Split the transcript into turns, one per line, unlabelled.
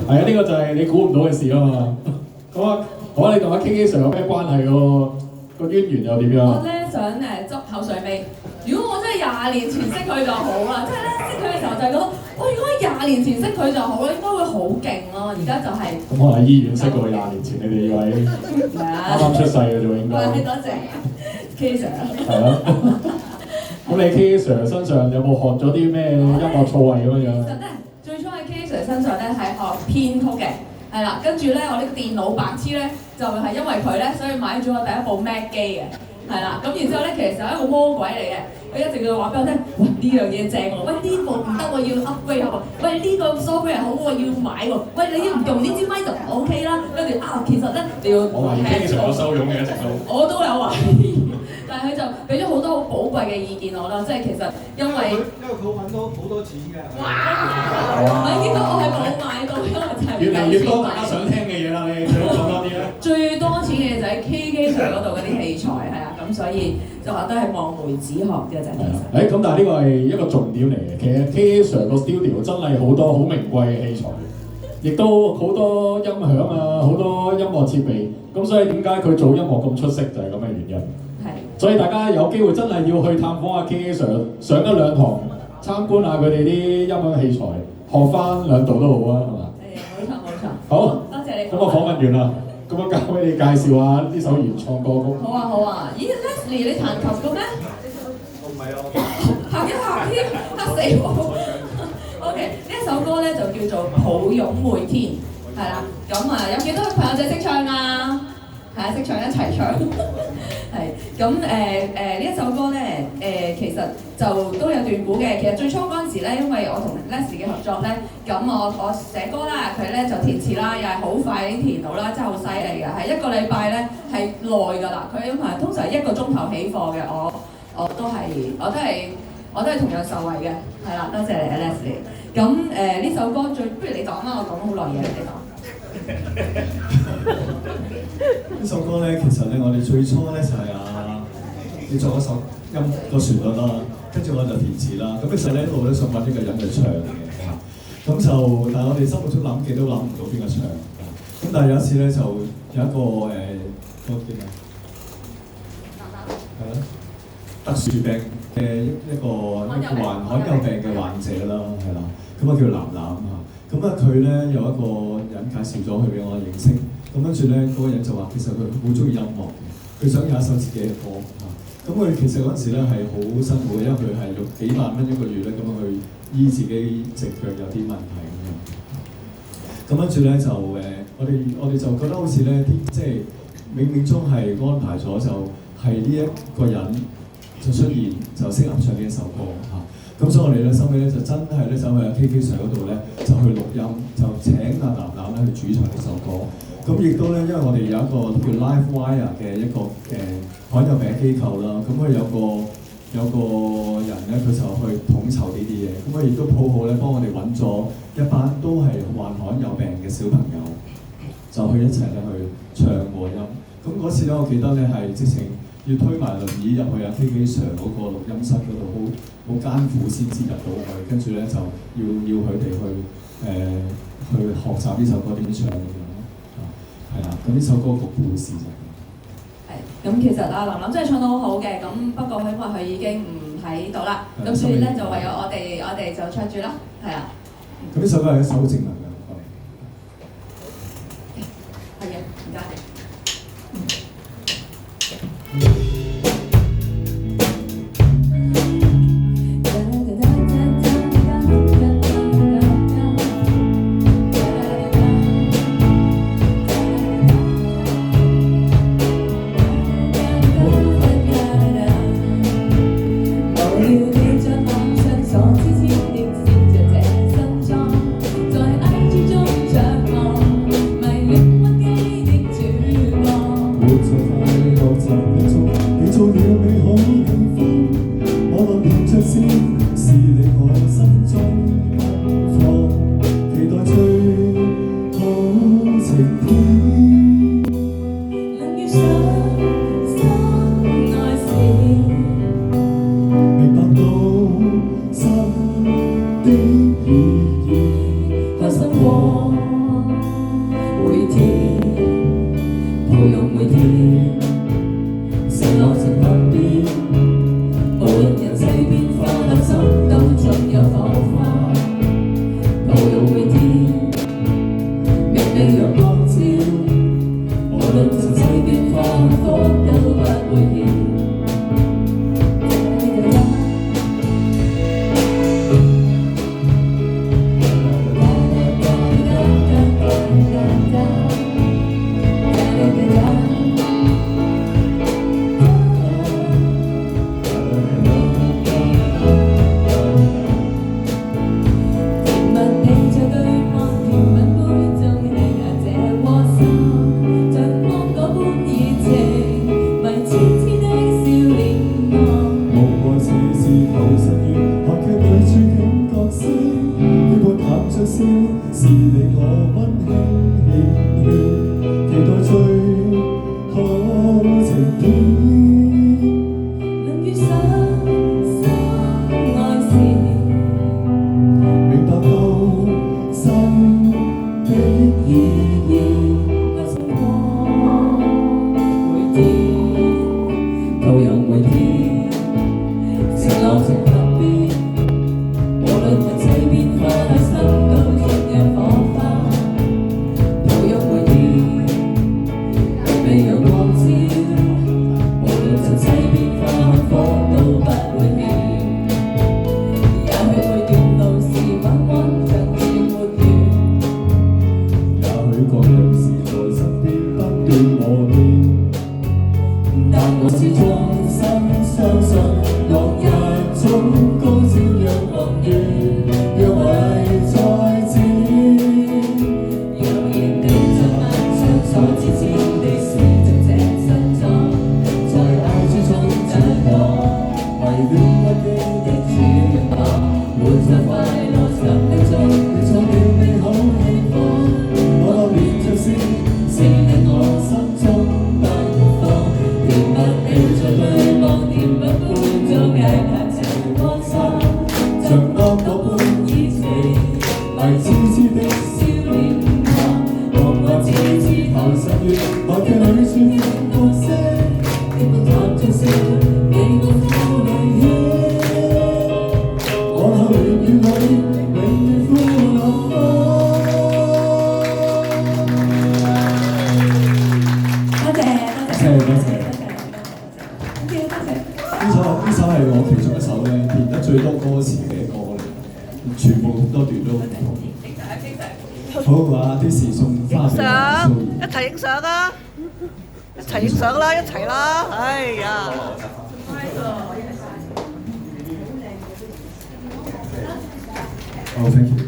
係啊，呢個就係你估唔到嘅事啊嘛。咁啊，好，你同阿 KK Sir 有咩關係個淵源又點樣？
我咧想執口水尾。如果我真係20年前識佢就好啦，即係咧識佢嘅時候就係覺得，我如果20年前識佢就好啦，應該會好勁咯。而家就係
咁我喺醫院識過20年前，你哋以為啱啱出世嘅啫喎，應該。
多謝 K Sir。
係咯。咁你 KK Sir 身上有冇學咗啲咩音樂造詣咁樣樣？
其實咧，最初喺 K Sir 身上咧係學編曲嘅，係啦，跟住咧我呢個電腦白痴咧就係因為佢咧，所以買咗我第一部 Mac 機嘅，係啦，咁然之後咧其實係一個魔鬼嚟嘅，佢一直要話俾我聽，喂呢樣嘢正喎，喂呢部唔得我要 upgrade 喎，喂呢個 software 好我要買喎，喂你唔用呢支咪就唔 OK 啦，跟住其實咧你要
我懷疑 KK Sir 有收傭嘅一直都。
我都有懷疑。但係佢就俾咗好多好寶貴嘅意見我啦，即係其實因為
佢揾到好多錢嘅。
哇！你見到我係冇買到，因為就係
越嚟越多大家想聽嘅嘢啦，你最講多啲啦。
最多錢嘅就喺 KK Sir 嗰度嗰啲器材係啊，咁所以就話都係望梅止渴嘅就係其實。
咁但係呢個係一個重點嚟嘅，其實 KK Sir 個 studio 真係好多好名貴嘅器材，亦都好多音響啊，好多音樂設備，咁所以點解佢做音樂咁出色就係咁嘅原因。所以大家有機會真係要去探訪下 KK Sir， 上1、2堂，參觀下佢哋啲音響器材，學翻2度都好啊，係嘛？
冇錯冇錯。
好，
多謝你。
咁我訪問完啦，咁我交俾你介紹下呢首原創歌曲。
好啊好啊，咦 Leslie 你彈琴嘅咩？
我唔係啊。
嚇一嚇添，嚇死我。OK， 呢一首歌咧就叫做《抱擁每天》，係啦，咁啊有幾多位朋友仔識唱啊？係啊，識唱一齊唱。係咁呢一首歌咧其實就都有段故嘅。其實最初嗰陣時咧，因為我同 Leslie 嘅合作咧，咁我寫歌啦，佢咧就填詞啦，又係好快已經填到啦，真係好犀利嘅。係1個禮拜咧係耐㗎啦，佢因為通常係1個鐘頭起貨嘅，我都係同樣受惠嘅，係啦，多謝你 Leslie。咁呢首歌不如你講啦，我講咗好耐嘢，你講。
呢首歌咧，其實咧，我哋最初咧就係你作一首個旋律啦，跟住我就填詞啦。咁其實咧一路咧想揾呢個人去唱嘅，咁就但係我哋心目中諗極都諗唔到邊個唱。咁但係有一次咧就有一個嗰個叫咩？係咯，特殊病嘅一個罕有病嘅患者啦，係啦，咁啊叫藍藍啊。咁啊佢咧有一個人介紹咗佢俾我認識。咁跟住咧，嗰個人就話其實佢好中意音樂嘅，佢想有一首自己嘅歌嚇。咁佢其實嗰陣時咧係好辛苦嘅，因為佢係用幾萬蚊1個月咧咁樣去醫自己隻腳有啲問題咁樣。咁跟住咧就我哋就覺得好似咧啲即係冥冥中係安排咗，就係呢一個人就出現，就適合唱呢一首歌嚇。咁所以我哋咧收尾咧就真係咧走去 KK Sir 嗰度咧就去錄音，就請阿藍藍咧去主唱呢首歌。咁亦都咧，因為我哋有一個叫 LiveWire 嘅一個罕有病機構啦，咁佢有個人咧，佢就去統籌呢啲嘢，咁佢亦都好好咧，幫我哋揾咗一班都係患罕有病嘅小朋友，就去一齊咧去唱和音。咁嗰次咧，我記得咧係直情要推埋輪椅入去阿 KK Sir 嗰個錄音室嗰度，好艱苦先至入到去，跟住咧就要佢哋去學習呢首歌點唱。係啦，咁呢首歌個故事就
係咁，其實啊藍藍真係唱得好好嘅，咁不過因為佢已經唔喺度啦，咁所以咧就唯有我哋就唱住啦，係啦。
咁呢首歌係一首正能量嘅歌。
係嘅，唔該。
開心過。
你我溫馨獻血，期待最好情片。
能遇上相愛時，
明白到生的意義，
為星光每天，都有每天，情浪情特別，無論一切變化，內心都盡有火花，抱擁每天，未有光照，無論一切變化，火都不會滅。也許每段路是彎彎，像已沒完。
也許各人是在身邊不斷磨練，
但我始終深相信，落日總高照讓宏願，讓華麗再展。若然你在萬象所支持的是藉這身裝，在愛之中掌握，迷戀不羈的主角，活在快樂上的中，你創了美好氣氛，我連著是令我心中奔放，甜蜜你在對望，甜蜜般中解下情安心，像惡果般熱情，迷痴痴的少年狂，望我痴痴投十月，我嘅裏轉現角色，甜蜜談着笑，幾多苦裏險，往後年月裏永遠歡樂多謝。
多謝。呢首係我其中一首咧填得最多歌詞嘅歌嚟，全部咁多段都唔同。好啊，啲時送花俾
相，
蘇
一齊影相啊！一齊影相啦，一齊啦！哎呀，
好 ，thank you。